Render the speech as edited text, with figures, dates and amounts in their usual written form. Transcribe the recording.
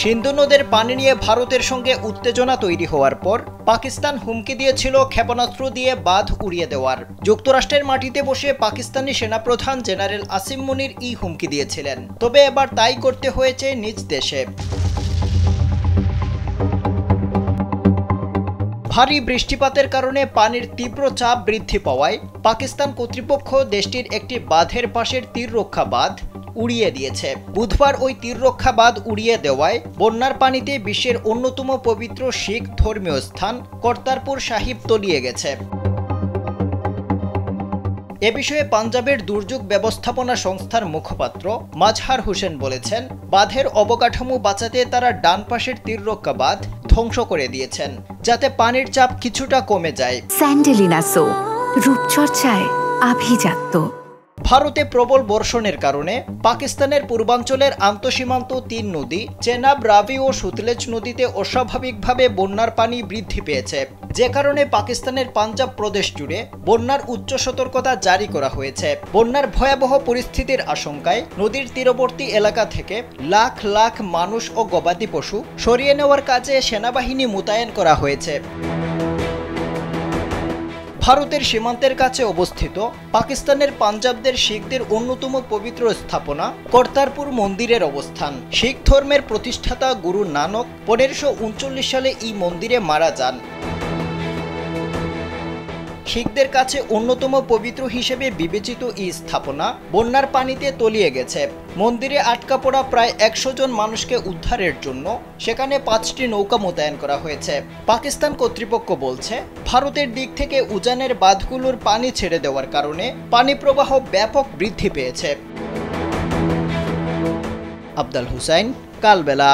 সিন্ধু নদের পানি নিয়ে ভারতের সঙ্গে উত্তেজনা তৈরি হওয়ার পর পাকিস্তান হুমকি দিয়েছিল ক্ষেপণাস্ত্র দিয়ে বাঁধ উড়িয়ে দেওয়ার। যুক্তরাষ্ট্রের মাটিতে বসে পাকিস্তানি সেনাপ্রধান জেনারেল আসিম মুনির এই হুমকি দিয়েছিলেন, তবে এবার তাই করতে হয়েছে নিজ দেশে। ভারী বৃষ্টিপাতের কারণে পানির তীব্র চাপ বৃদ্ধি পাওয়ায় পাকিস্তান কর্তৃপক্ষ দেশটির একটি বাঁধের পাশের তীররক্ষা বাঁধ উড়িয়ে দিয়েছে। বুধবার ওই তীররক্ষা বাঁধ উড়িয়ে দেওয়ায় বন্যার পানিতে বিশ্বের অন্যতম পবিত্র শিখ ধর্মীয় স্থান কর্তারপুর সাহিব তলিয়ে গেছে। এ বিষয়ে পাঞ্জাবের দুর্যোগ ব্যবস্থাপনা সংস্থার মুখপাত্র মাজহার হোসেন বলেছেন, বাঁধের অবকাঠামো বাঁচাতে তারা ডান পাশের তীররক্ষা বাঁধ ধ্বংস করে দিয়েছেন, যাতে পানির চাপ কিছুটা কমে যায়। স্যান্ডেলিনা সো, রূপচর্চায় আভিজাত্য। ভারতে প্রবল বর্ষণের কারণে পাকিস্তানের পূর্বাঞ্চলের আন্তঃসীমান্ত ৩ নদী চেনাব, রাভি ও সুতলেজ নদীতে অস্বাভাবিকভাবে বন্যার পানি বৃদ্ধি পেয়েছে, যে কারণে পাকিস্তানের পাঞ্জাব প্রদেশ জুড়ে বন্যার উচ্চ সতর্কতা জারি করা হয়েছে। বন্যার ভয়াবহ পরিস্থিতির আশঙ্কায় নদীর তীরবর্তী এলাকা থেকে লাখ লাখ মানুষ ও গবাদি পশু সরিয়ে নেওয়ার কাজে সেনাবাহিনী মোতায়েন করা হয়েছে। ভারতের সীমান্তের কাছে অবস্থিত পাকিস্তানের পাঞ্জাবদের শিখদের অন্যতম পবিত্র স্থাপনা কর্তারপুর মন্দিরের অবস্থান। শিখ ধর্মের প্রতিষ্ঠাতা গুরু নানক 1539 সালে এই মন্দিরে মারা যান। শিখদের কাছে অন্যতম পবিত্র হিসেবে বিবেচিত এই স্থাপনা বন্যার পানিতে তলিয়ে গেছে। মন্দিরে আটকা পড়া প্রায় 100 জন মানুষকে উদ্ধারের জন্য সেখানে 5টি নৌকা মোতায়েন করা হয়েছে। পাকিস্তান কর্তৃপক্ষ বলছে, ভারতের দিক থেকে উজানের বাঁধগুলোর পানি ছেড়ে দেওয়ার কারণে পানি প্রবাহ ব্যাপক বৃদ্ধি পেয়েছে। আফজাল হুসাইন, কালবেলা।